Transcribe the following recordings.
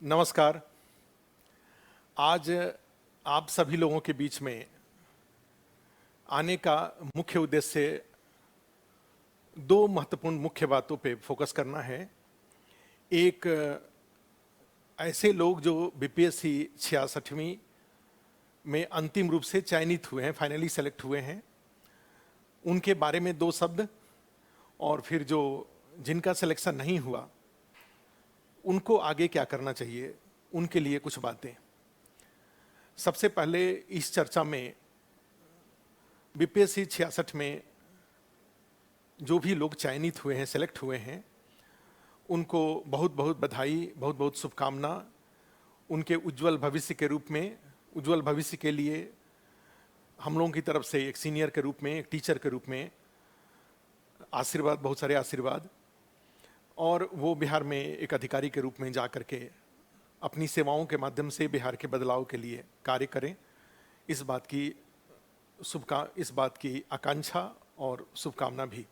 नमस्कार। आज आप सभी लोगों के बीच में आने का मुख्य उद्देश्य दो महत्वपूर्ण मुख्य बातों पे फोकस करना है। एक, ऐसे लोग जो बीपीएससी 66वीं में अंतिम रूप से चयनित हुए हैं, फाइनली सेलेक्ट हुए हैं, उनके बारे में दो शब्द, और फिर जो जिनका सिलेक्शन नहीं हुआ उनको आगे क्या करना चाहिए, उनके लिए कुछ बातें। सबसे पहले इस चर्चा में बीपीएससी 66 में जो भी लोग चयनित हुए हैं, सेलेक्ट हुए हैं, उनको बहुत बहुत बधाई, बहुत बहुत शुभकामना। उनके उज्जवल भविष्य के रूप में, उज्जवल भविष्य के लिए हम लोगों की तरफ से एक सीनियर के रूप में, एक टीचर के रूप में आशीर्वाद, बहुत सारे आशीर्वाद। और वो बिहार में एक अधिकारी के रूप में जा कर के अपनी सेवाओं के माध्यम से बिहार के बदलाव के लिए कार्य करें, इस बात की आकांक्षा और शुभकामना भी।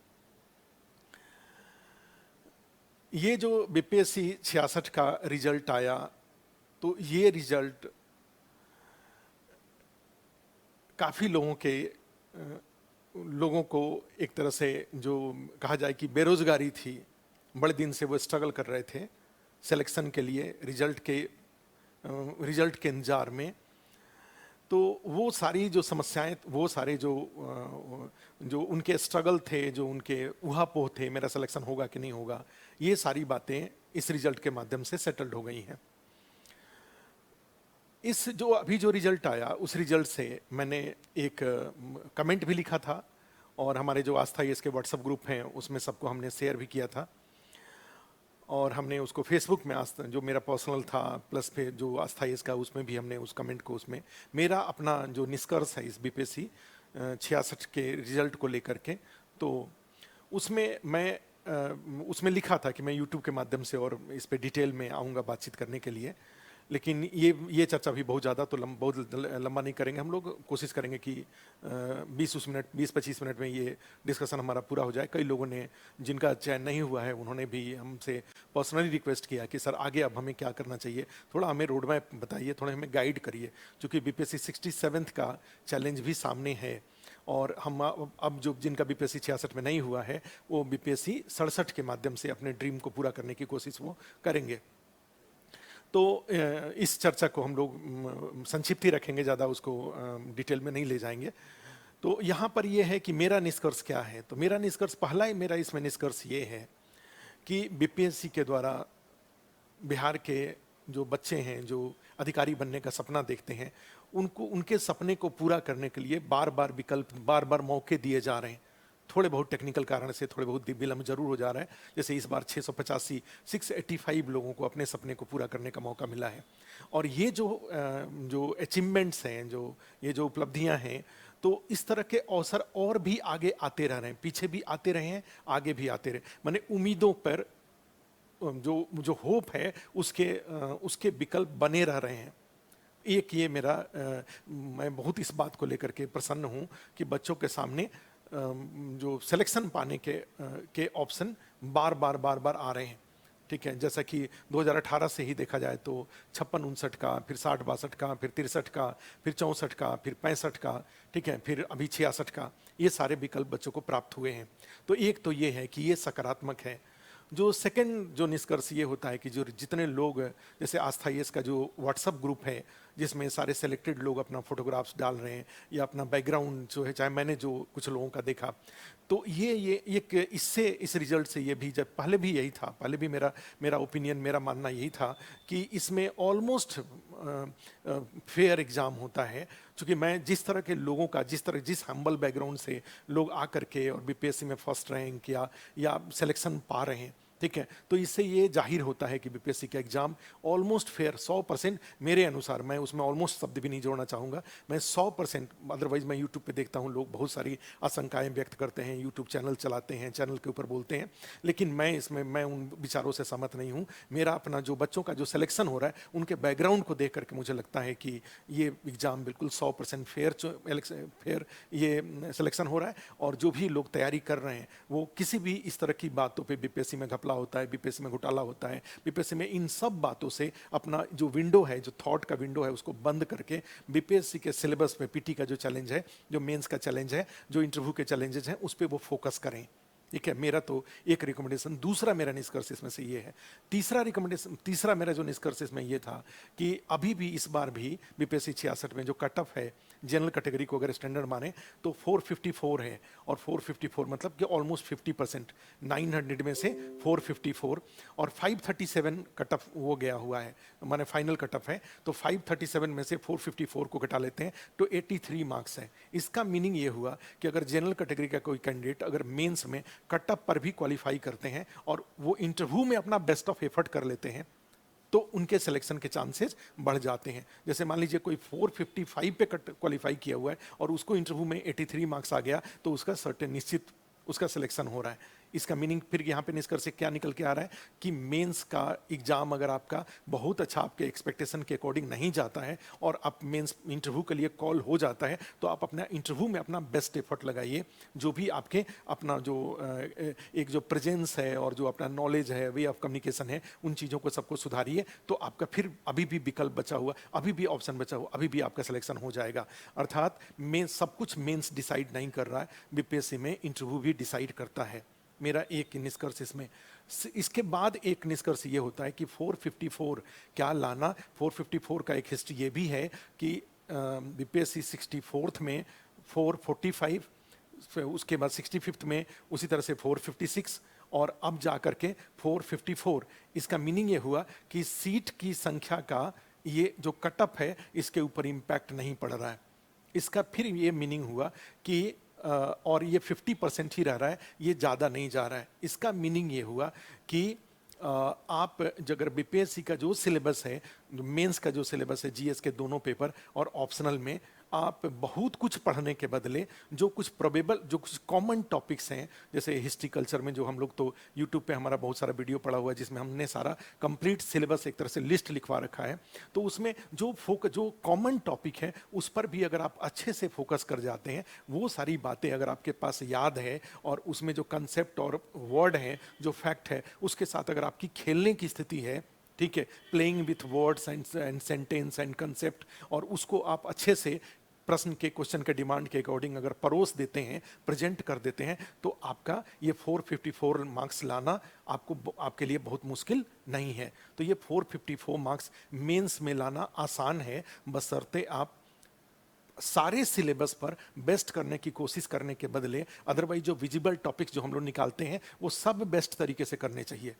ये जो बीपीएससी 66 का रिजल्ट आया, तो ये रिजल्ट काफ़ी लोगों को एक तरह से जो कहा जाए कि बेरोजगारी थी, बड़े दिन से वो स्ट्रगल कर रहे थे सिलेक्शन के लिए, रिजल्ट के इंतजार में। तो वो सारी जो समस्याएं, वो सारे जो उनके स्ट्रगल थे, जो उनके उहापोह थे, मेरा सिलेक्शन होगा कि नहीं होगा, ये सारी बातें इस रिजल्ट के माध्यम से सेटल्ड हो गई हैं। इस जो अभी जो रिजल्ट आया, उस रिजल्ट से मैंने एक कमेंट भी लिखा था, और हमारे जो आस्था इसके व्हाट्सएप ग्रुप हैं उसमें सबको हमने शेयर भी किया था, और हमने उसको फेसबुक में जो मेरा पर्सनल था, प्लस फिर जो आस्था इसका, उसमें भी हमने उस कमेंट को, उसमें मेरा अपना जो निष्कर्ष है इस बीपीएससी 66 के रिजल्ट को लेकर के, तो उसमें लिखा था कि मैं यूट्यूब के माध्यम से और इस पे डिटेल में आऊँगा बातचीत करने के लिए। लेकिन ये चर्चा भी बहुत ज़्यादा तो बहुत लंबा नहीं करेंगे। हम लोग कोशिश करेंगे कि 20-25 मिनट में ये डिस्कशन हमारा पूरा हो जाए। कई लोगों ने, जिनका चयन नहीं हुआ है, उन्होंने भी हमसे पर्सनली रिक्वेस्ट किया कि सर आगे अब हमें क्या करना चाहिए, थोड़ा हमें रोड मैप बताइए, थोड़ा हमें गाइड करिए, क्योंकि बीपीएससी 67 का चैलेंज भी सामने है। और हम अब जो जिनका बीपीएससी 66 में नहीं हुआ है, वो बीपीएससी 67 के माध्यम से अपने ड्रीम को पूरा करने की कोशिश वो करेंगे। तो इस चर्चा को हम लोग संक्षिप्त ही रखेंगे, ज़्यादा उसको डिटेल में नहीं ले जाएंगे। तो यहाँ पर ये है कि मेरा निष्कर्ष क्या है। तो मेरा निष्कर्ष, पहला ही मेरा इसमें निष्कर्ष ये है कि बीपीएससी के द्वारा बिहार के जो बच्चे हैं, जो अधिकारी बनने का सपना देखते हैं, उनको उनके सपने को पूरा करने के लिए बार बार विकल्प, बार बार मौके दिए जा रहे हैं। थोड़े बहुत टेक्निकल कारण से थोड़े बहुत विलम्ब जरूर हो जा रहा है। जैसे इस बार 685 लोगों को अपने सपने को पूरा करने का मौका मिला है। और ये जो अचीवमेंट्स हैं, ये जो उपलब्धियां हैं, तो इस तरह के अवसर और भी आगे आते रह रहे हैं, पीछे भी आते रहे हैं, आगे भी आते रहे। माने उम्मीदों पर जो होप है, उसके विकल्प बने रह रहे हैं। एक ये मेरा, मैं बहुत इस बात को लेकर के प्रसन्न हूँ कि बच्चों के सामने जो सिलेक्शन पाने के ऑप्शन बार बार आ रहे हैं। ठीक है, जैसा कि 2018 से ही देखा जाए तो 56-59 का, फिर 60-62 का, फिर 63 का, फिर 64 का, फिर 65 का, ठीक है, फिर अभी 66 का, ये सारे विकल्प बच्चों को प्राप्त हुए हैं। तो एक तो ये है कि ये सकारात्मक है। जो सेकंड जो निष्कर्ष ये होता है कि जो जितने लोग, जैसे आस्था इसका जो व्हाट्सएप ग्रुप है, जिसमें सारे सेलेक्टेड लोग अपना फोटोग्राफ्स डाल रहे हैं या अपना बैकग्राउंड जो है, चाहे मैंने जो कुछ लोगों का देखा, तो ये एक इससे, इस रिजल्ट से ये भी, जब पहले भी यही था, पहले भी मेरा ओपिनियन, मेरा मानना यही था कि इसमें ऑलमोस्ट फेयर एग्ज़ाम होता है। क्योंकि मैं जिस तरह के लोगों का, जिस हम्बल बैकग्राउंड से लोग आ करके और बीपीएससी में फर्स्ट रैंक या सिलेक्शन पा रहे हैं, ठीक है, तो इससे ये जाहिर होता है कि बीपीएससी का एग्जाम ऑलमोस्ट फेयर, 100% मेरे अनुसार, मैं उसमें ऑलमोस्ट शब्द भी नहीं जोड़ना चाहूँगा, मैं 100%, अदरवाइज मैं यूट्यूब पे देखता हूँ लोग बहुत सारी आशंकाएं व्यक्त करते हैं, यूट्यूब चैनल चलाते हैं, चैनल के ऊपर बोलते हैं, लेकिन मैं उन विचारों से सहमत नहीं हूँ। मेरा अपना जो बच्चों का जो सिलेक्शन हो रहा है, उनके बैकग्राउंड को देख करके मुझे लगता है कि ये एग्ज़ाम बिल्कुल 100% फेयर ये सिलेक्शन हो रहा है। और जो भी लोग तैयारी कर रहे हैं, वो किसी भी इस तरह की बातों पर बीपीएससी में घपला घपला होता है, बीपीएससी में घोटाला होता है, बीपीएससी में इन सब बातों से अपना जो विंडो है, जो थॉट का विंडो है, उसको बंद करके बीपीएससी के सिलेबस में पीटी का जो चैलेंज है, जो मेंस का चैलेंज है, जो इंटरव्यू के चैलेंजेस हैं, उस पर वो फोकस करें। ठीक है, मेरा तो एक रिकमेंडेशन। दूसरा मेरा निष्कर्ष इसमें से ये है, तीसरा मेरा जो निष्कर्ष इसमें ये था कि अभी भी इस बार भी बीपीएससी 66 में जो कट ऑफ है जनरल कैटेगरी को अगर स्टैंडर्ड माने तो 454 है, और 454 मतलब कि ऑलमोस्ट 50%, 900 में से 454, और 537 कट ऑफ वो गया हुआ है, माने फाइनल कट ऑफ है, तो 537 में से 454 को घटा लेते हैं तो 83 मार्क्स है। इसका मीनिंग ये हुआ कि अगर जनरल कैटेगरी का कोई कैंडिडेट अगर मेंस में कट ऑफ पर भी क्वालिफाई करते हैं और वो इंटरव्यू में अपना बेस्ट ऑफ एफर्ट कर लेते हैं तो उनके सिलेक्शन के चांसेस बढ़ जाते हैं। जैसे मान लीजिए कोई 455 पे क्वालिफाई किया हुआ है और उसको इंटरव्यू में 83 मार्क्स आ गया तो उसका सर्टेन निश्चित उसका सिलेक्शन हो रहा है। इसका मीनिंग फिर यहाँ पे निष्कर्ष से क्या निकल के आ रहा है कि मेंस का एग्जाम अगर आपका बहुत अच्छा आपके एक्सपेक्टेशन के अकॉर्डिंग नहीं जाता है और आप मेंस इंटरव्यू के लिए कॉल हो जाता है तो आप अपना इंटरव्यू में अपना बेस्ट एफर्ट लगाइए। जो भी आपके अपना जो एक जो प्रेजेंस है और जो अपना नॉलेज है, वे ऑफ कम्युनिकेशन है, उन चीज़ों को सबको सुधारिए तो आपका फिर अभी भी विकल्प बचा हुआ, अभी भी ऑप्शन बचा हुआ, अभी भी आपका सिलेक्शन हो जाएगा। अर्थात मेंस सब कुछ मेंस डिसाइड नहीं कर रहा है, बीपीएससी में इंटरव्यू भी डिसाइड करता है। मेरा एक निष्कर्ष इसमें। इसके बाद एक निष्कर्ष ये होता है कि 454 क्या लाना। 454 का एक हिस्ट्री ये भी है कि बीपीएससी 64th में 445, उसके बाद 65th में उसी तरह से 456 और अब जा करके 454। इसका मीनिंग ये हुआ कि सीट की संख्या का ये जो कटअप है इसके ऊपर इम्पैक्ट नहीं पड़ रहा है। इसका फिर ये मीनिंग हुआ कि और ये 50% ही रह रहा है, ये ज़्यादा नहीं जा रहा है। इसका मीनिंग ये हुआ कि आप अगर बीपीएससी का जो सिलेबस है, मेंस का जो सिलेबस है, जीएस के दोनों पेपर और ऑप्शनल में आप बहुत कुछ पढ़ने के बदले जो कुछ प्रोबेबल, जो कुछ कॉमन टॉपिक्स हैं, जैसे हिस्ट्री कल्चर में जो हम लोग तो यूट्यूब पे हमारा बहुत सारा वीडियो पड़ा हुआ है जिसमें हमने सारा कंप्लीट सिलेबस एक तरह से लिस्ट लिखवा रखा है, तो उसमें जो कॉमन टॉपिक है उस पर भी अगर आप अच्छे से फोकस कर जाते हैं, वो सारी बातें अगर आपके पास याद है और उसमें जो कंसेप्ट और वर्ड हैं, जो फैक्ट है, उसके साथ अगर आपकी खेलने की स्थिति है, ठीक है, playing with words and sentence and concept, और उसको आप अच्छे से प्रश्न के क्वेश्चन के डिमांड के अकॉर्डिंग अगर परोस देते हैं, प्रेजेंट कर देते हैं, तो आपका ये 454 मार्क्स लाना आपके लिए बहुत मुश्किल नहीं है। तो ये 454 मार्क्स मेंस में लाना आसान है, बशर्ते आप सारे सिलेबस पर बेस्ट करने की कोशिश करने के बदले अदरवाइज जो विजिबल टॉपिक्स जो हम लोग निकालते हैं वो सब बेस्ट तरीके से करने चाहिए।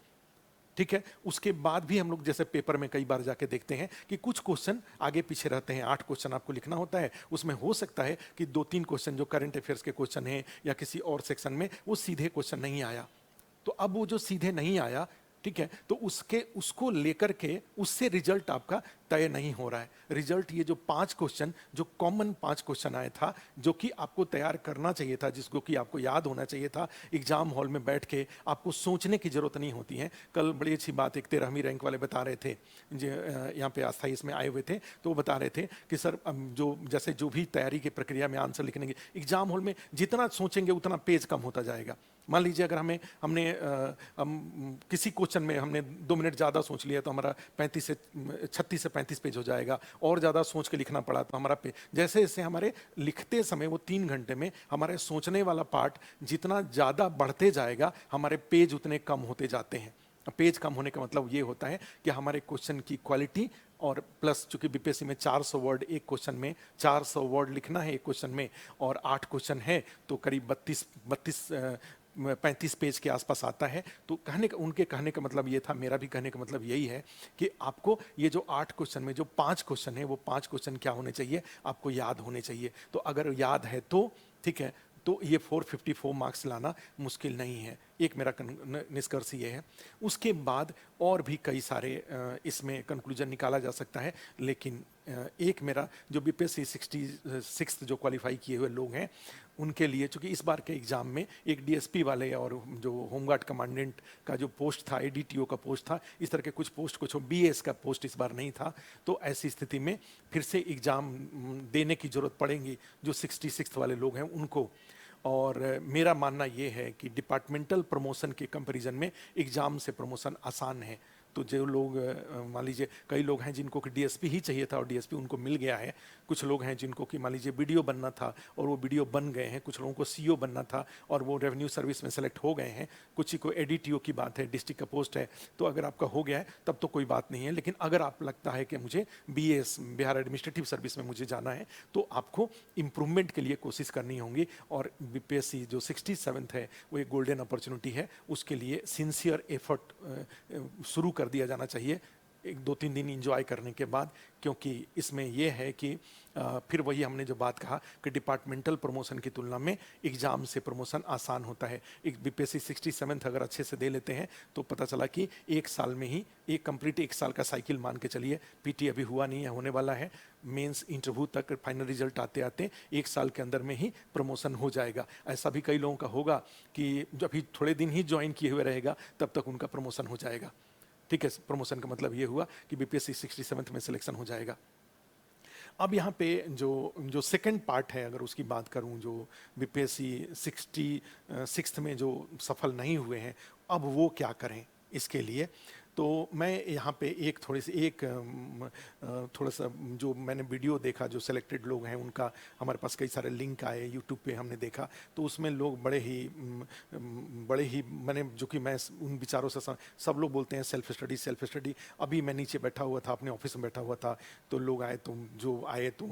ठीक है, उसके बाद भी हम लोग जैसे पेपर में कई बार जाके देखते हैं कि कुछ क्वेश्चन आगे पीछे रहते हैं। 8 क्वेश्चन आपको लिखना होता है, उसमें हो सकता है कि 2-3 क्वेश्चन जो करंट अफेयर्स के क्वेश्चन हैं या किसी और सेक्शन में वो सीधे क्वेश्चन नहीं आया, तो अब वो जो सीधे नहीं आया, ठीक है, तो उसको लेकर के उससे रिजल्ट आपका तय नहीं हो रहा है। रिजल्ट ये जो 5 क्वेश्चन, जो कॉमन 5 क्वेश्चन आया था, जो कि आपको तैयार करना चाहिए था, जिसको कि आपको याद होना चाहिए था, एग्जाम हॉल में बैठ के आपको सोचने की जरूरत नहीं होती है। कल बड़ी अच्छी बात एक 13वीं रैंक वाले बता रहे थे, यहाँ पे अस्थाई इसमें आए हुए थे, तो वो बता रहे थे कि सर जो जैसे जो भी तैयारी की प्रक्रिया में आंसर लिखने की, एग्जाम हॉल में जितना सोचेंगे उतना पेज कम होता जाएगा। मान लीजिए अगर हमने किसी क्वेश्चन में हमने 2 मिनट ज़्यादा सोच लिया तो हमारा 36 से 35 पेज हो जाएगा, और ज़्यादा सोच के लिखना पड़ा तो हमारा पेज, जैसे जैसे हमारे लिखते समय वो 3 घंटे में हमारे सोचने वाला पार्ट जितना ज़्यादा बढ़ते जाएगा, हमारे पेज उतने कम होते जाते हैं। पेज कम होने का मतलब ये होता है कि हमारे क्वेश्चन की क्वालिटी और प्लस चूंकि बीपीएससी में 400 वर्ड एक क्वेश्चन में, 400 वर्ड लिखना है एक क्वेश्चन में, और 8 क्वेश्चन है तो करीब 35 पेज के आसपास आता है। तो उनके कहने का मतलब ये था, मेरा भी कहने का मतलब यही है कि आपको ये जो 8 क्वेश्चन में जो 5 क्वेश्चन है, वो 5 क्वेश्चन क्या होने चाहिए, आपको याद होने चाहिए। तो अगर याद है तो ठीक है, तो ये 454 मार्क्स लाना मुश्किल नहीं है। एक मेरा निष्कर्ष ये है। उसके बाद और भी कई सारे इसमें कंक्लूजन निकाला जा सकता है, लेकिन एक मेरा जो बीपीएससी 66 जो क्वालिफाई किए हुए लोग हैं उनके लिए, चूंकि इस बार के एग्जाम में एक डीएसपी वाले और जो होमगार्ड कमांडेंट का जो पोस्ट था, एडीटीओ का पोस्ट था, इस तरह के कुछ पोस्ट, कुछ बीएस का पोस्ट इस बार नहीं था, तो ऐसी स्थिति में फिर से एग्जाम देने की जरूरत पड़ेगी जो 66 वाले लोग हैं उनको। और मेरा मानना ये है कि डिपार्टमेंटल प्रमोशन के कंपैरिजन में एग्ज़ाम से प्रमोशन आसान है। तो जो लोग मान लीजिए कई लोग हैं जिनको कि डीएसपी ही चाहिए था और डीएसपी उनको मिल गया है, कुछ लोग हैं जिनको कि मान लीजिए बीडीओ बनना था और वो बीडीओ बन गए हैं, कुछ लोगों को सीईओ बनना था और वो रेवेन्यू सर्विस में सेलेक्ट हो गए हैं, कुछ ही को एडीटीओ की बात है, डिस्ट्रिक्ट का पोस्ट है, तो अगर आपका हो गया है तब तो कोई बात नहीं है। लेकिन अगर आप लगता है कि मुझे बीएस बिहार एडमिनिस्ट्रेटिव सर्विस में मुझे जाना है तो आपको इम्प्रूवमेंट के लिए कोशिश करनी होगी और बीपीएससी जो 67th है वो एक गोल्डन अपॉर्चुनिटी है, उसके लिए सिंसियर एफर्ट शुरू कर दिया जाना चाहिए एक 2-3 दिन इंजॉय करने के बाद, क्योंकि इसमें यह है कि फिर वही हमने जो बात कहा कि डिपार्टमेंटल प्रमोशन की तुलना में एग्ज़ाम से प्रमोशन आसान होता है। एक बीपीएससी 67th अगर अच्छे से दे लेते हैं तो पता चला कि एक साल में ही एक कंप्लीट एक साल का साइकिल मान के चलिए, पीटी अभी हुआ नहीं है, होने वाला है, मेंस इंटरव्यू तक फाइनल रिजल्ट आते आते एक साल के अंदर में ही प्रमोशन हो जाएगा। ऐसा भी कई लोगों का होगा कि जब भी थोड़े दिन ही ज्वाइन किए हुए रहेगा तब तक उनका प्रमोशन हो जाएगा। ठीक है, प्रमोशन का मतलब ये हुआ कि बीपीएससी 67th में सिलेक्शन हो जाएगा। अब यहाँ पे जो सेकंड पार्ट है, अगर उसकी बात करूँ, जो बीपीएससी 66th में जो सफल नहीं हुए हैं, अब वो क्या करें इसके लिए। तो मैं यहाँ पे एक थोड़ा सा जो मैंने वीडियो देखा, जो सेलेक्टेड लोग हैं उनका हमारे पास कई सारे लिंक आए यूट्यूब पे, हमने देखा तो उसमें लोग बड़े ही मैंने जो कि मैं उन विचारों से सब लोग बोलते हैं सेल्फ स्टडी। अभी मैं नीचे बैठा हुआ था, अपने ऑफिस में बैठा हुआ था, तो लोग आए तो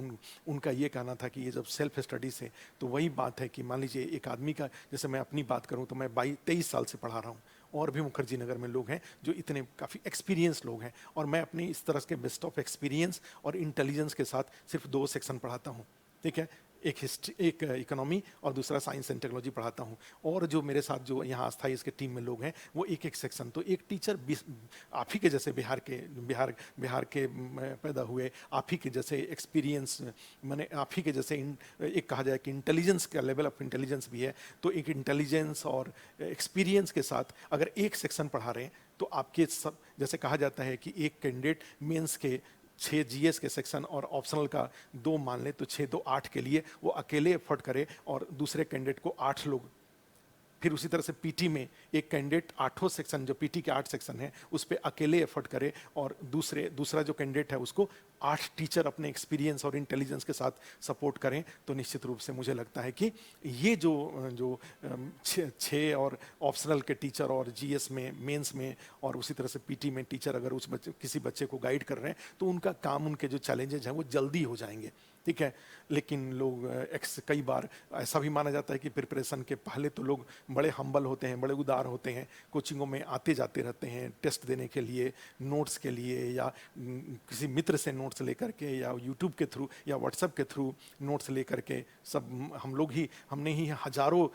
उनका ये कहना था कि ये जब सेल्फ स्टडी से, तो वही बात है कि मान लीजिए एक आदमी का, जैसे मैं अपनी बात करूँ तो मैं 23 साल से पढ़ा रहा हूँ और भी मुखर्जी नगर में लोग हैं जो इतने काफ़ी एक्सपीरियंस लोग हैं, और मैं अपनी इस तरह के बेस्ट ऑफ एक्सपीरियंस और इंटेलिजेंस के साथ सिर्फ 2 सेक्शन पढ़ाता हूँ। ठीक है, एक हिस्ट्री, एक इकोनॉमी और दूसरा साइंस एंड टेक्नोलॉजी पढ़ाता हूँ। और जो मेरे साथ जो यहाँ अस्थाई इसके टीम में लोग हैं वो एक सेक्शन, तो एक टीचर आप ही के जैसे बिहार के पैदा हुए, आप ही के जैसे एक्सपीरियंस, मैंने आप ही के जैसे एक कहा जाए कि इंटेलिजेंस का लेवल ऑफ इंटेलिजेंस भी है, तो एक इंटेलिजेंस और एक्सपीरियंस के साथ अगर एक सेक्शन पढ़ा रहे हैं तो आपके सब, जैसे कहा जाता है कि एक कैंडिडेट मेंस के 6 जीएस के सेक्शन और ऑप्शनल का 2 मान ले तो 6 2 8 के लिए वो अकेले एफर्ट करे और दूसरे कैंडिडेट को 8 लोग। फिर उसी तरह से पीटी में एक कैंडिडेट 8 सेक्शन, जो पीटी के 8 सेक्शन है उस पर अकेले एफर्ट करे और दूसरा जो कैंडिडेट है उसको 8 टीचर अपने एक्सपीरियंस और इंटेलिजेंस के साथ सपोर्ट करें। तो निश्चित रूप से मुझे लगता है कि ये जो 6 और ऑप्शनल के टीचर और जीएस में, मेंस में और उसी तरह से पीटी में टीचर अगर किसी बच्चे को गाइड कर रहे हैं तो उनका काम, उनके जो चैलेंजेज हैं वो जल्दी हो जाएंगे। ठीक है, लेकिन लोग कई बार ऐसा भी माना जाता है कि प्रिपरेशन के पहले तो लोग बड़े हम्बल होते हैं, बड़े उदार होते हैं, कोचिंगों में आते जाते रहते हैं टेस्ट देने के लिए, नोट्स के लिए, या किसी मित्र से नोट्स लेकर के, या यूट्यूब के थ्रू या व्हाट्सएप के थ्रू नोट्स लेकर के। सब हमने ही हजारों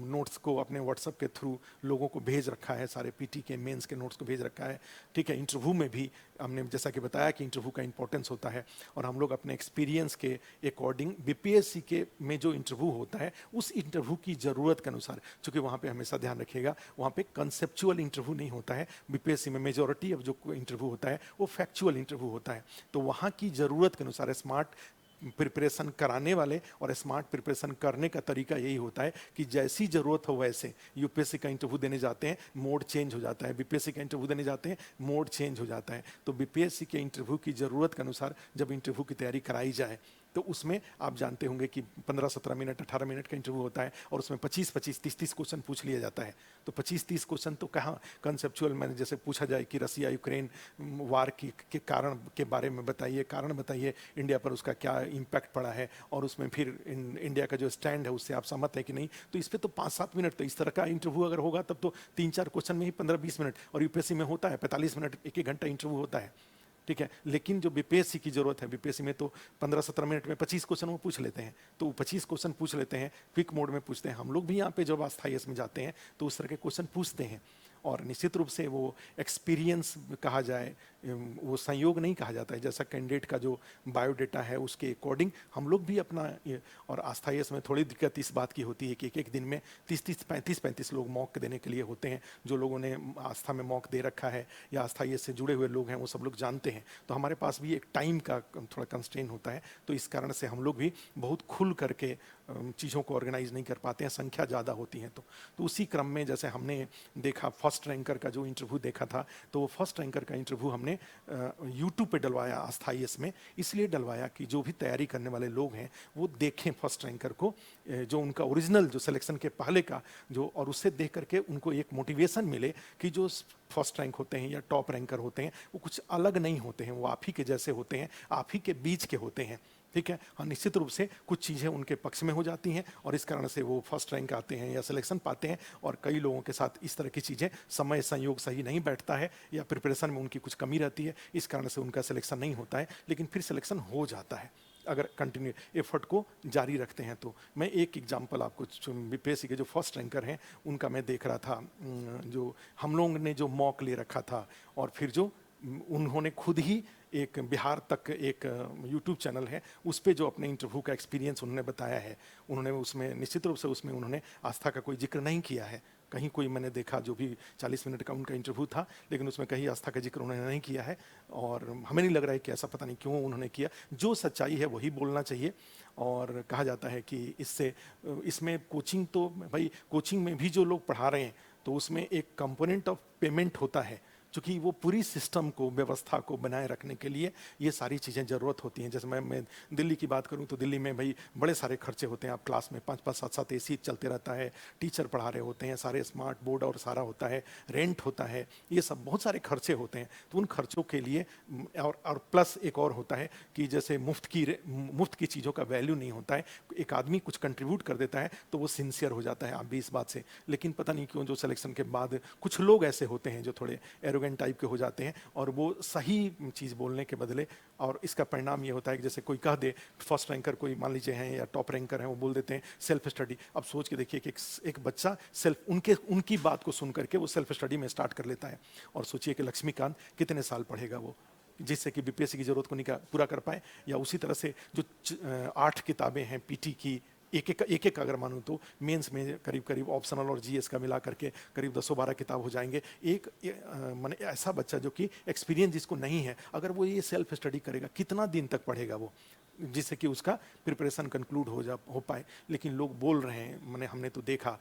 नोट्स को अपने व्हाट्सएप के थ्रू लोगों को भेज रखा है, सारे पीटी के मेंस के नोट्स को भेज रखा है। ठीक है, इंटरव्यू में भी हमने जैसा कि बताया कि इंटरव्यू का इंपॉर्टेंस होता है और हम लोग अपने एक्सपीरियंस के अकॉर्डिंग बीपीएससी के में जो इंटरव्यू होता है उस इंटरव्यू की ज़रूरत के अनुसार, चूँकि वहाँ पे हमेशा ध्यान रखिएगा वहाँ पे कंसेप्चुअल इंटरव्यू नहीं होता है। बीपीएससी में मेजॉरिटी ऑफ जो इंटरव्यू होता है वो फैक्चुअल इंटरव्यू होता है, तो वहाँ की ज़रूरत के अनुसार स्मार्ट प्रिपरेशन कराने वाले और स्मार्ट प्रिपरेशन करने का तरीका यही होता है कि जैसी ज़रूरत हो वैसे यूपीएससी का इंटरव्यू देने जाते हैं मोड चेंज हो जाता है, बीपीएससी का इंटरव्यू देने जाते हैं मोड चेंज हो जाता है। तो बीपीएससी के इंटरव्यू की ज़रूरत के अनुसार जब इंटरव्यू की तैयारी कराई जाए तो उसमें आप जानते होंगे कि 15-17 मिनट 18 मिनट का इंटरव्यू होता है और उसमें 25-25 30-30 क्वेश्चन पूछ लिया जाता है। तो 25-30 क्वेश्चन तो कहाँ कंसेप्चुअल, मैंने जैसे पूछा जाए कि रसिया यूक्रेन वार के कारण के बारे में बताइए, कारण बताइए, इंडिया पर उसका क्या इम्पैक्ट पड़ा है और उसमें फिर इंडिया का जो स्टैंड है उससे आप सहमत है कि नहीं। तो इस पर तो 5-7 मिनट, तो इस तरह का इंटरव्यू अगर होगा तब तो 3-4 क्वेश्चन में ही 15-20 मिनट, और यूपीएससी में होता है 45 मिनट, 1-1 घंटा इंटरव्यू होता है। ठीक है, लेकिन जो बीपीएससी की जरूरत है, बीपीएससी में तो 15-17 मिनट में 25 क्वेश्चन वो पूछ लेते हैं, तो 25 क्वेश्चन पूछ लेते हैं, क्विक मोड में पूछते हैं। हम लोग भी यहाँ पे जब आईएएस में जाते हैं तो उस तरह के क्वेश्चन पूछते हैं और निश्चित रूप से वो एक्सपीरियंस कहा जाए वो संयोग नहीं कहा जाता है। जैसा कैंडिडेट का जो बायोडेटा है उसके अकॉर्डिंग हम लोग भी अपना और आस्था ये में थोड़ी दिक्कत इस बात की होती है कि एक एक दिन में 30-30, 35-35 लोग मॉक देने के लिए होते हैं। जो लोगों ने आस्था में मॉक दे रखा है या आस्था ये से जुड़े हुए लोग हैं वो सब लोग जानते हैं। तो हमारे पास भी एक टाइम का थोड़ा कंस्ट्रेन होता है, तो इस कारण से हम लोग भी बहुत खुल करके चीज़ों को ऑर्गेनाइज नहीं कर पाते हैं, संख्या ज़्यादा होती है। तो उसी क्रम में जैसे हमने देखा फर्स्ट रैंकर का जो इंटरव्यू देखा था, तो वो फर्स्ट रैंकर का इंटरव्यू हमने यूट्यूब पे डलवाया आस्था IAS में। इसलिए डलवाया कि जो भी तैयारी करने वाले लोग हैं वो देखें फर्स्ट रैंकर को, जो उनका ओरिजिनल जो सिलेक्शन के पहले का जो, और उससे देख करके उनको एक मोटिवेशन मिले कि जो फर्स्ट रैंक होते हैं या टॉप रैंकर होते हैं वो कुछ अलग नहीं होते हैं, वो आप ही के जैसे होते हैं, आप ही के बीच के होते हैं। ठीक है, हाँ, निश्चित रूप से कुछ चीज़ें उनके पक्ष में हो जाती हैं और इस कारण से वो फर्स्ट रैंक आते हैं या सिलेक्शन पाते हैं, और कई लोगों के साथ इस तरह की चीज़ें समय संयोग सही नहीं बैठता है या प्रिपरेशन में उनकी कुछ कमी रहती है, इस कारण से उनका सिलेक्शन नहीं होता है, लेकिन फिर सिलेक्शन हो जाता है अगर कंटिन्यू एफर्ट को जारी रखते हैं तो। मैं एक एग्जांपल आपको, BPSC के जो फर्स्ट रैंकर हैं उनका मैं देख रहा था, जो हम लोगों ने जो मॉक ले रखा था और फिर जो उन्होंने खुद ही एक बिहार तक एक यूट्यूब चैनल है उस पे जो अपने इंटरव्यू का एक्सपीरियंस उन्होंने बताया है, उन्होंने उसमें निश्चित रूप से उसमें उन्होंने आस्था का कोई जिक्र नहीं किया है कहीं। कोई मैंने देखा जो भी 40 मिनट का उनका इंटरव्यू था, लेकिन उसमें कहीं आस्था का जिक्र उन्होंने नहीं किया है, और हमें नहीं लग रहा है कि ऐसा पता नहीं क्यों उन्होंने किया। जो सच्चाई है वही बोलना चाहिए। और कहा जाता है कि इससे इसमें कोचिंग तो भाई, कोचिंग में भी जो लोग पढ़ा रहे हैं तो उसमें एक कंपोनेंट ऑफ पेमेंट होता है, क्योंकि वो पूरी सिस्टम को, व्यवस्था को बनाए रखने के लिए ये सारी चीज़ें ज़रूरत होती हैं। जैसे मैं दिल्ली की बात करूं तो दिल्ली में भाई बड़े सारे खर्चे होते हैं। आप क्लास में 5-5, 7-7 AC चलते रहता है, टीचर पढ़ा रहे होते हैं, सारे स्मार्ट बोर्ड और सारा होता है, रेंट होता है, ये सब बहुत सारे खर्चे होते हैं। तो उन खर्चों के लिए और प्लस एक और होता है कि जैसे मुफ्त की चीज़ों का वैल्यू नहीं होता है। एक आदमी कुछ कंट्रीब्यूट कर देता है तो वो सिंसियर हो जाता है, आप भी इस बात से। लेकिन पता नहीं क्यों जो सिलेक्शन के बाद कुछ लोग ऐसे होते हैं जो थोड़े एरोगेंट टाइप के हो जाते हैं और वो सही चीज़ बोलने के बदले, और इसका परिणाम ये होता है कि जैसे कोई कह दे, फर्स्ट रैंकर कोई मान लीजिए हैं या टॉप रैंकर हैं, वो बोल देते हैं सेल्फ स्टडी। अब सोच के देखिए कि एक बच्चा उनकी बात को सुन करके वो सेल्फ स्टडी में स्टार्ट कर लेता है, और सोचिए कि लक्ष्मीकांत कितने साल पढ़ेगा वो, जिससे कि BPSC की जरूरत को पूरा कर पाए। या उसी तरह से जो 8 किताबें हैं PT की, एक अगर मानूं तो मेंस में करीब ऑप्शनल और GS का मिला करके करीब 10-12 किताब हो जाएंगे। माने ऐसा बच्चा जो कि एक्सपीरियंस जिसको नहीं है, अगर वो ये सेल्फ स्टडी करेगा कितना दिन तक पढ़ेगा वो, जिससे कि उसका प्रिपरेशन कंक्लूड हो पाए। लेकिन लोग बोल रहे हैं, मैंने हमने तो देखा,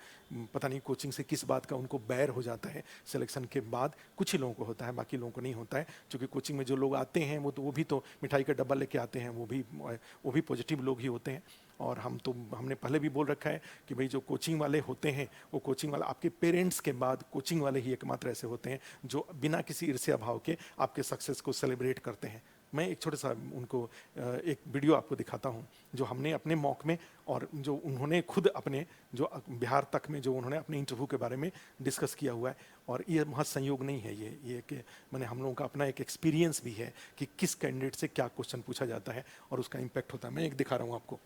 पता नहीं कोचिंग से किस बात का उनको बैर हो जाता है सिलेक्शन के बाद। कुछ ही लोगों को होता है, बाकी लोगों को नहीं होता है, क्योंकि कोचिंग में जो लोग आते हैं वो भी तो मिठाई का डब्बा लेके आते हैं, वो भी पॉजिटिव लोग ही होते हैं। और हमने पहले भी बोल रखा है कि भाई जो कोचिंग वाले होते हैं वो कोचिंग वाला आपके पेरेंट्स के बाद कोचिंग वाले ही एकमात्र ऐसे होते हैं जो बिना किसी ईर्ष्या भाव के आपके सक्सेस को सेलिब्रेट करते हैं। मैं एक छोटा सा उनको एक वीडियो आपको दिखाता हूं जो हमने अपने मॉक में, और जो उन्होंने खुद अपने जो बिहार तक में जो उन्होंने अपने इंटरव्यू के बारे में डिस्कस किया हुआ है। और ये महज संयोग नहीं है, ये कि मैंने हम लोगों का अपना एक एक्सपीरियंस भी है कि किस कैंडिडेट से क्या क्वेश्चन पूछा जाता है और उसका इम्पैक्ट होता है। मैं एक दिखा रहा हूँ आपको।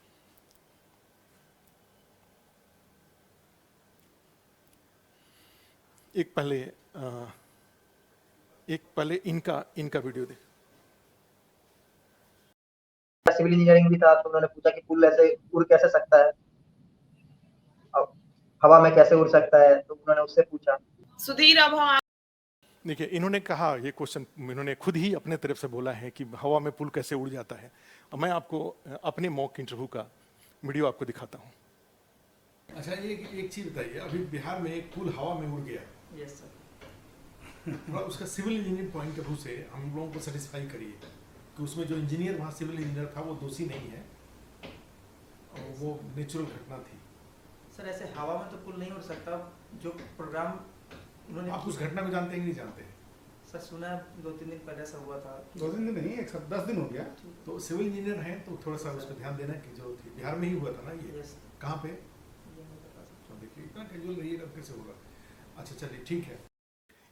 एक पहले इनका वीडियो देख। सिविल इंजीनियरिंग भी था, तो उन्होंने पूछा कि पुल ऐसे उड़ कैसे सकता है, हवा में कैसे उड़ सकता है, तो उन्होंने उससे पूछा। सुधीर, अब हम देखिए, इन्होंने कहा, ये क्वेश्चन इन्होंने खुद ही अपने तरफ से बोला है कि हवा में पुल कैसे उड़ जाता है। और मैं आपको अपने मॉक इंटरव्यू का वीडियो आपको दिखाता हूँ। अच्छा, एक चीज बताइए, अभी बिहार में एक पुल हवा में उड़ गया। Yes sir. और उसका civil engineering point of view से हम लोगों को सेटिस्फाई करिए कि उसमें जो इंजीनियर वहाँ सिविल इंजीनियर था वो दोषी नहीं है और वो नेचुरल घटना थी। सर ऐसे हवा में तो पुल नहीं उड़ सकता, जो प्रोग्राम उन्होंने। आप उस घटना को जानते हैं कि नहीं जानते हैं? सर सुना है 2-3 दिन पहले ऐसा हुआ था। 2-3 दिन नहीं, 10 दिन हो गया। तो सिविल इंजीनियर हैं तो थोड़ा सा उस पर ध्यान देना कि जो बिहार में ही हुआ था ना ये। कहाँ पे? देखिए, इतना कैजुअल रहिएगा कैसे होगा। अच्छा चलिए, ठीक है।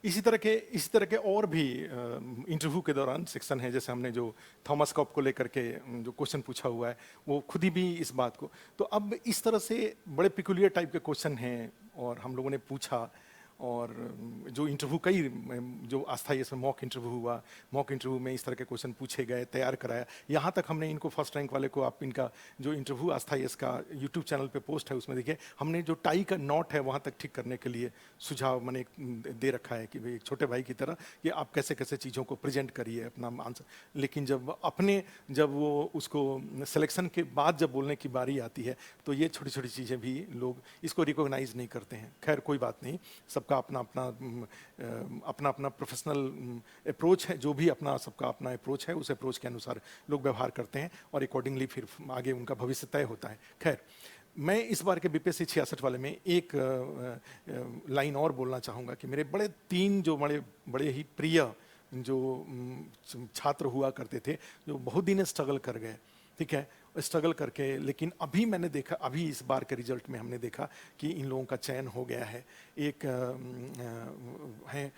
इसी तरह के और भी इंटरव्यू के दौरान सेक्शन है, जैसे हमने जो थॉमस कॉप को लेकर के जो क्वेश्चन पूछा हुआ है वो खुद ही भी इस बात को, तो अब इस तरह से बड़े पिकुलियर टाइप के क्वेश्चन हैं और हम लोगों ने पूछा और जो इंटरव्यू कई जो अस्थायी इसमें मॉक इंटरव्यू हुआ, मॉक इंटरव्यू में इस तरह के क्वेश्चन पूछे गए, तैयार कराया। यहाँ तक हमने इनको फर्स्ट रैंक वाले को, आप इनका जो इंटरव्यू अस्थायी इसका यूट्यूब चैनल पे पोस्ट है उसमें देखिए, हमने जो टाई का नॉट है वहाँ तक ठीक करने के लिए सुझाव मैंने दे रखा है कि भाई एक छोटे भाई की तरह कि आप कैसे कैसे चीज़ों को प्रेजेंट करिए अपना आंसर। लेकिन जब वो उसको सिलेक्शन के बाद जब बोलने की बारी आती है तो ये छोटी छोटी चीज़ें भी लोग इसको रिकॉग्नाइज नहीं करते हैं। खैर कोई बात नहीं, सबका अपना अपना प्रोफेशनल अप्रोच है, जो भी सबका अपना अप्रोच है, उस अप्रोच के अनुसार लोग व्यवहार करते हैं और अकॉर्डिंगली फिर आगे उनका भविष्य तय होता है। खैर मैं इस बार के बीपीएससी 66 वाले में एक लाइन और बोलना चाहूँगा कि मेरे तीन जो बड़े ही प्रिय जो छात्र हुआ करते थे, जो बहुत दिन स्ट्रगल कर गए, ठीक है, स्ट्रगल करके, लेकिन अभी मैंने देखा, अभी इस बार के रिजल्ट में हमने देखा कि इन लोगों का चयन हो गया है। एक हैं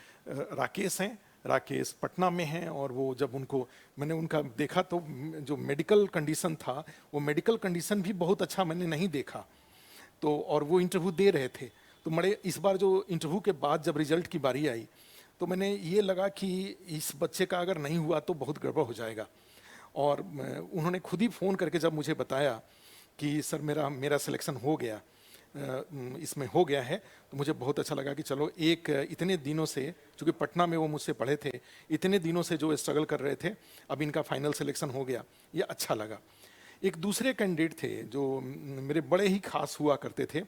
राकेश हैं, राकेश पटना में हैं, और वो जब मैंने उनका देखा तो जो मेडिकल कंडीशन था, वो मेडिकल कंडीशन भी बहुत अच्छा मैंने नहीं देखा। तो और वो इंटरव्यू दे रहे थे, तो इस बार जो इंटरव्यू के बाद जब रिजल्ट की बारी आई तो मैंने ये लगा कि इस बच्चे का अगर नहीं हुआ तो बहुत गड़बड़ हो जाएगा। और उन्होंने खुद ही फ़ोन करके जब मुझे बताया कि सर मेरा सिलेक्शन हो गया, इसमें हो गया है, तो मुझे बहुत अच्छा लगा कि चलो एक इतने दिनों से, चूँकि पटना में वो मुझसे पढ़े थे, इतने दिनों से जो स्ट्रगल कर रहे थे, अब इनका फाइनल सिलेक्शन हो गया, ये अच्छा लगा। एक दूसरे कैंडिडेट थे जो मेरे बड़े ही खास हुआ करते थे,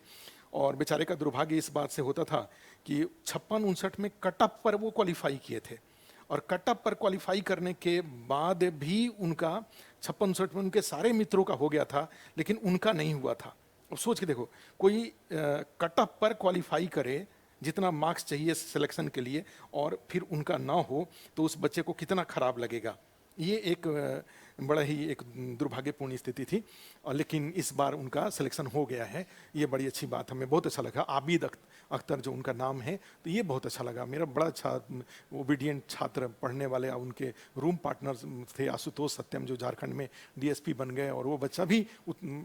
और बेचारे का दुर्भाग्य इस बात से होता था कि 56-59 में कटअप पर वो क्वालिफाई किए थे, और कटअप पर क्वालिफाई करने के बाद भी उनका 56-59 में उनके सारे मित्रों का हो गया था, लेकिन उनका नहीं हुआ था। अब सोच के देखो, कोई कटअप पर क्वालिफाई करे जितना मार्क्स चाहिए सिलेक्शन के लिए, और फिर उनका ना हो तो उस बच्चे को कितना खराब लगेगा। ये एक बड़ा ही एक दुर्भाग्यपूर्ण स्थिति थी, और लेकिन इस बार उनका सिलेक्शन हो गया है, ये बड़ी अच्छी बात, हमें बहुत अच्छा लगा। आबिद अख्तर जो उनका नाम है, तो ये बहुत अच्छा लगा। मेरा बड़ा अच्छा ओबीडियंट छात्र, पढ़ने वाले, उनके रूम पार्टनर्स थे आशुतोष सत्यम, जो झारखंड में डीएसपी बन गए, और वो बच्चा भी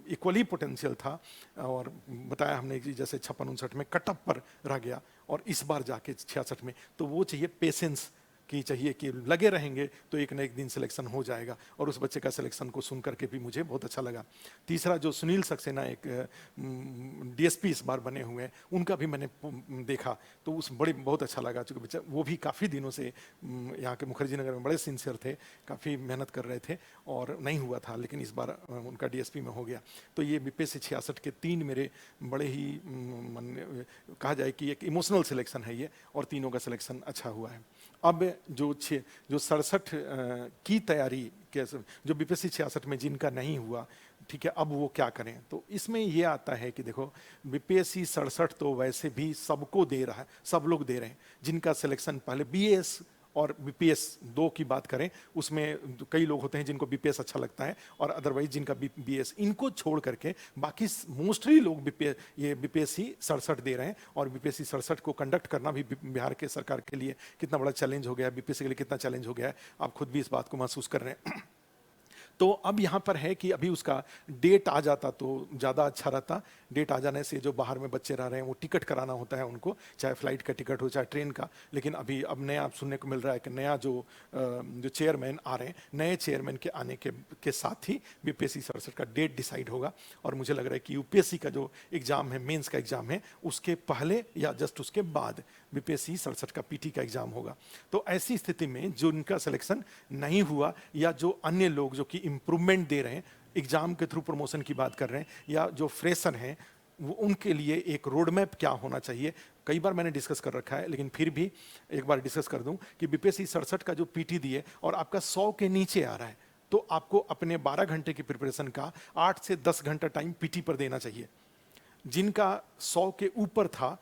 इक्वली पोटेंशियल था, और बताया हमने कि जैसे 56-59 में कटअप पर रह गया, और इस बार जाके 66 में, तो वो चाहिए पेशेंस कि चाहिए कि लगे रहेंगे तो एक न एक दिन सिलेक्शन हो जाएगा, और उस बच्चे का सिलेक्शन को सुन करके भी मुझे बहुत अच्छा लगा। तीसरा जो सुनील सक्सेना, एक डीएसपी इस बार बने हुए हैं, उनका भी मैंने देखा तो बहुत अच्छा लगा, क्योंकि बच्चा वो भी काफ़ी दिनों से यहाँ के मुखर्जी नगर में बड़े सिंसियर थे, काफ़ी मेहनत कर रहे थे, और नहीं हुआ था, लेकिन इस बार उनका डीएसपी में हो गया। तो ये बीपीएससी 66 के 3 मेरे बड़े ही कहा जाए कि एक इमोशनल सिलेक्शन है ये, और तीनों का सिलेक्शन अच्छा हुआ है। अब जो 67 की तैयारी के, जो बीपीएससी 66 में जिनका नहीं हुआ, ठीक है, अब वो क्या करें, तो इसमें ये आता है कि देखो, बीपीएससी 67 तो वैसे भी सबको दे रहा है, सब लोग दे रहे हैं। जिनका सिलेक्शन पहले बीएस और बीपीएस 2 की बात करें, उसमें कई लोग होते हैं जिनको बीपीएस अच्छा लगता है, और अदरवाइज जिनका बीएस, इनको छोड़ करके बाकी मोस्टली लोग बीपीएससी 67 दे रहे हैं। और बीपीएससी 67 को कंडक्ट करना भी बिहार के सरकार के लिए कितना बड़ा चैलेंज हो गया है, बीपीएससी के लिए कितना चैलेंज हो गया है, आप खुद भी इस बात को महसूस कर रहे हैं। तो अब यहाँ पर है कि अभी उसका डेट आ जाता तो ज़्यादा अच्छा रहता। डेट आ जाने से जो बाहर में बच्चे रह रहे हैं वो टिकट कराना होता है उनको, चाहे फ्लाइट का टिकट हो चाहे ट्रेन का। लेकिन अब नया सुनने को मिल रहा है कि नया जो चेयरमैन आ रहे हैं, नए चेयरमैन के आने के साथ ही बीपीएससी 67 का डेट डिसाइड होगा। और मुझे लग रहा है कि यूपीएससी का जो एग्ज़ाम है, मेंस का एग्ज़ाम है, उसके पहले या जस्ट उसके बाद बीपीएससी 67 का पीटी का एग्ज़ाम होगा। तो ऐसी स्थिति में जो उनका सिलेक्शन नहीं हुआ, या जो अन्य लोग जो कि इम्प्रूवमेंट दे रहे हैं, एग्जाम के थ्रू प्रमोशन की बात कर रहे हैं, या जो फ्रेशर हैं, वो उनके लिए एक रोड मैप क्या होना चाहिए, कई बार मैंने डिस्कस कर रखा है, लेकिन फिर भी एक बार डिस्कस कर दूं कि बीपीएससी 67 का जो पीटी दिए और आपका 100 के नीचे आ रहा है, तो आपको अपने 12 घंटे की प्रिपरेशन का 8 से 10 घंटा टाइम पीटी पर देना चाहिए। जिनका 100 के ऊपर था,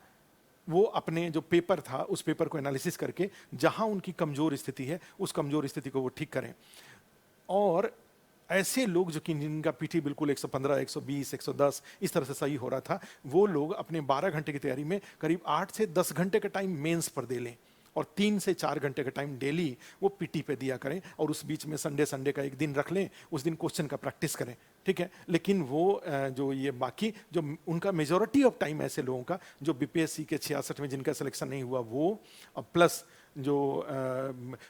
वो अपने जो पेपर था उस पेपर को एनालिसिस करके जहां उनकी कमजोर स्थिति है, उस कमजोर स्थिति को वो ठीक करें। और ऐसे लोग जो कि जिनका पीटी बिल्कुल 115, 120, 110 इस तरह से सही हो रहा था, वो लोग अपने 12 घंटे की तैयारी में करीब 8 से 10 घंटे का टाइम मेंस पर दे लें। और 3 से 4 घंटे का टाइम डेली वो पीटी पे दिया करें, और उस बीच में संडे का एक दिन रख लें, उस दिन क्वेश्चन का प्रैक्टिस करें, ठीक है। लेकिन वो जो ये बाकी जो उनका मेजॉरिटी ऑफ टाइम ऐसे लोगों का जो बीपीएससी के 66 में जिनका सिलेक्शन नहीं हुआ वो, प्लस जो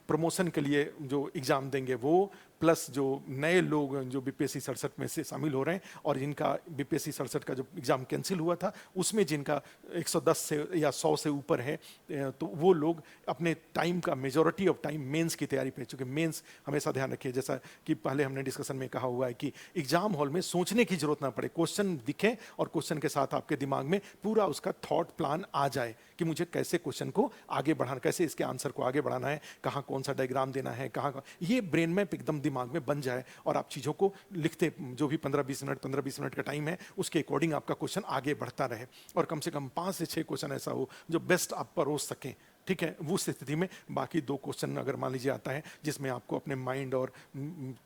प्रमोशन के लिए जो एग्ज़ाम देंगे वो, प्लस जो नए लोग जो बीपीएससी 67 में से शामिल हो रहे हैं, और जिनका बीपीएससी 67 का जो एग्ज़ाम कैंसिल हुआ था उसमें जिनका 110 से या 100 से ऊपर है, तो वो लोग अपने टाइम का मेजॉरिटी ऑफ टाइम मेंस की तैयारी पे, चूँकि मेंस हमेशा ध्यान रखिए, जैसा कि पहले हमने डिस्कशन में कहा हुआ है कि एग्जाम हॉल में सोचने की जरूरत ना पड़े, क्वेश्चन दिखे और क्वेश्चन के साथ आपके दिमाग में पूरा उसका थॉट प्लान आ जाए कि मुझे कैसे क्वेश्चन को आगे बढ़ाना, कैसे इसके आंसर को आगे बढ़ाना है, कहाँ कौन सा डायग्राम देना है, कहाँ ये ब्रेन मैप एकदम दिमाग में बन जाए, और आप चीज़ों को लिखते, जो भी 15-20 मिनट का टाइम है उसके अकॉर्डिंग आपका क्वेश्चन आगे बढ़ता रहे, और कम से कम 5 से 6 क्वेश्चन ऐसा हो जो बेस्ट आप परोस सकें, ठीक है। वो स्थिति में बाकी 2 क्वेश्चन अगर मान लीजिए आता है जिसमें आपको अपने माइंड और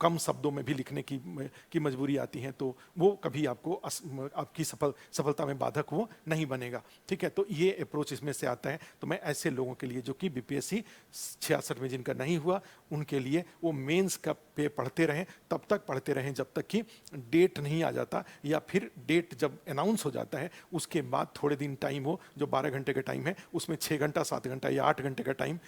कम शब्दों में भी लिखने की मजबूरी आती है, तो वो कभी आपको आपकी सफलता में बाधक वो नहीं बनेगा, ठीक है। तो ये अप्रोच इसमें से आता है। तो मैं ऐसे लोगों के लिए जो कि बीपीएससी 66 में जिनका नहीं हुआ, उनके लिए वो मेंस का पे पढ़ते रहें, तब तक पढ़ते रहें जब तक कि डेट नहीं आ जाता, या फिर डेट जब अनाउंस हो जाता है उसके बाद थोड़े दिन टाइम हो, जो 12 घंटे का टाइम है उसमें 6 घंटा 7 घंटा या 8 घंटे का टाइम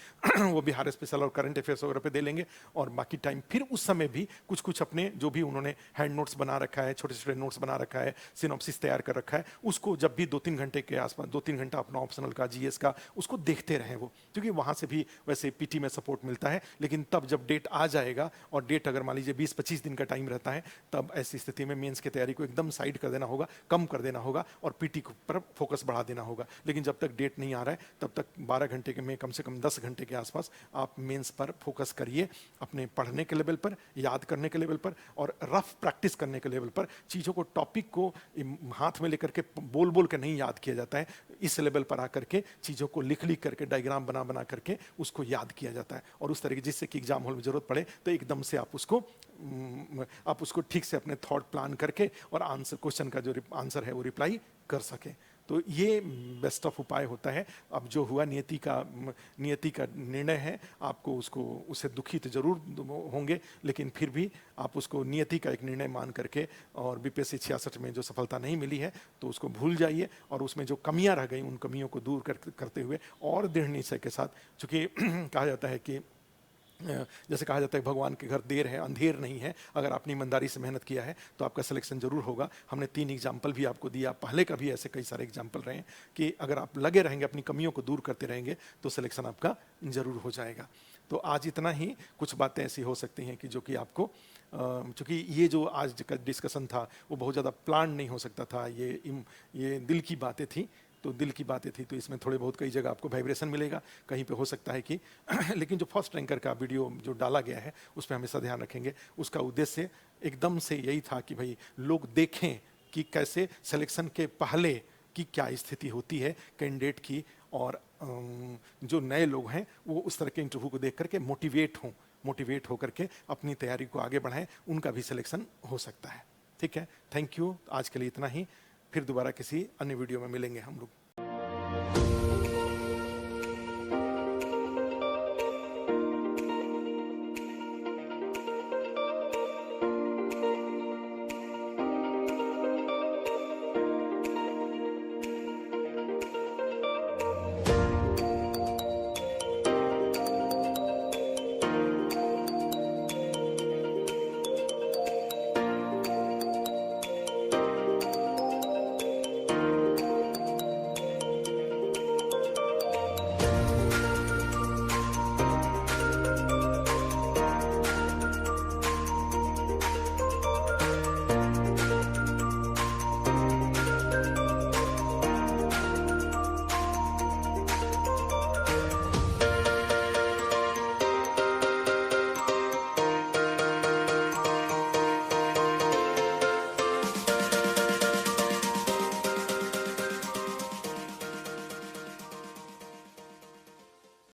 वो बिहार स्पेशल और करंट अफेयर्स वगैरह पे दे लेंगे, और बाकी टाइम फिर उस समय भी कुछ कुछ अपने जो भी उन्होंने हैंड नोट्स बना रखा है, छोटे छोटे नोट्स बना रखा है, सिनॉप्सिस तैयार कर रखा है, उसको जब भी 2-3 घंटे के आसपास, 2-3 घंटा अपना ऑप्शनल का, जीएस का, उसको देखते रहें वो, क्योंकि वहाँ से भी वैसे पीटी में सपोर्ट मिलता है। लेकिन तब जब डेट आ जाएगा, और डेट अगर मान लीजिए 20-25 दिन का टाइम रहता है, तब ऐसी स्थिति में मेंस की तैयारी को एकदम साइड कर देना होगा, कम कर देना होगा, और पीटी पर फोकस बढ़ा देना होगा। लेकिन जब तक डेट नहीं आ रहा है तब तक 12 घंटे के में कम से कम 10 घंटे के आसपास आप मेंस पर फोकस करिए, अपने पढ़ने के लेवल पर, याद करने के लेवल पर, और रफ प्रैक्टिस करने के लेवल पर। चीज़ों को, टॉपिक को हाथ में लेकर के बोल बोल के नहीं याद किया जाता है, इस लेवल पर आकर के चीज़ों को लिख लिख करके, डायग्राम बना बना करके उसको याद किया जाता है, और उस तरीके जिससे कि एग्जाम हॉल में जरूरत पड़े तो एकदम से आप उसको ठीक से अपने थॉट प्लान करके और आंसर, क्वेश्चन का जो आंसर है वो रिप्लाई कर सकें। तो ये बेस्ट ऑफ उपाय होता है। अब जो हुआ नियति का निर्णय है, आपको उससे दुखी तो जरूर होंगे, लेकिन फिर भी आप उसको नियति का एक निर्णय मान करके, और बीपीएससी 66 में जो सफलता नहीं मिली है तो उसको भूल जाइए, और उसमें जो कमियां रह गई उन कमियों को दूर करते हुए और दृढ़ निश्चय के साथ, चूँकि कहा जाता है कि जैसे कहा जाता है भगवान के घर देर है अंधेर नहीं है, अगर आपने ईमानदारी से मेहनत किया है तो आपका सिलेक्शन जरूर होगा। हमने 3 एग्जाम्पल भी आपको दिया, पहले का भी ऐसे कई सारे एग्जाम्पल रहे कि अगर आप लगे रहेंगे, अपनी कमियों को दूर करते रहेंगे, तो सिलेक्शन आपका जरूर हो जाएगा। तो आज इतना ही। कुछ बातें ऐसी हो सकती हैं कि जो कि आपको, चूँकि ये जो आज का डिस्कशन था वो बहुत ज़्यादा प्लान नहीं हो सकता था, ये दिल की बातें थी, तो दिल की बातें थी, तो इसमें थोड़े बहुत कई जगह आपको वाइब्रेशन मिलेगा, कहीं पे हो सकता है कि लेकिन जो फर्स्ट रैंकर का वीडियो जो डाला गया है उस पर हमेशा ध्यान रखेंगे। उसका उद्देश्य एकदम से यही था कि भाई लोग देखें कि कैसे सिलेक्शन के पहले की क्या स्थिति होती है कैंडिडेट की, और जो नए लोग हैं वो उस तरह के इंटरव्यू को देख करके मोटिवेट होकर के अपनी तैयारी को आगे बढ़ाएं, उनका भी सिलेक्शन हो सकता है। ठीक है, थैंक यू। आज के लिए इतना ही, फिर दोबारा किसी अन्य वीडियो में मिलेंगे हम लोग।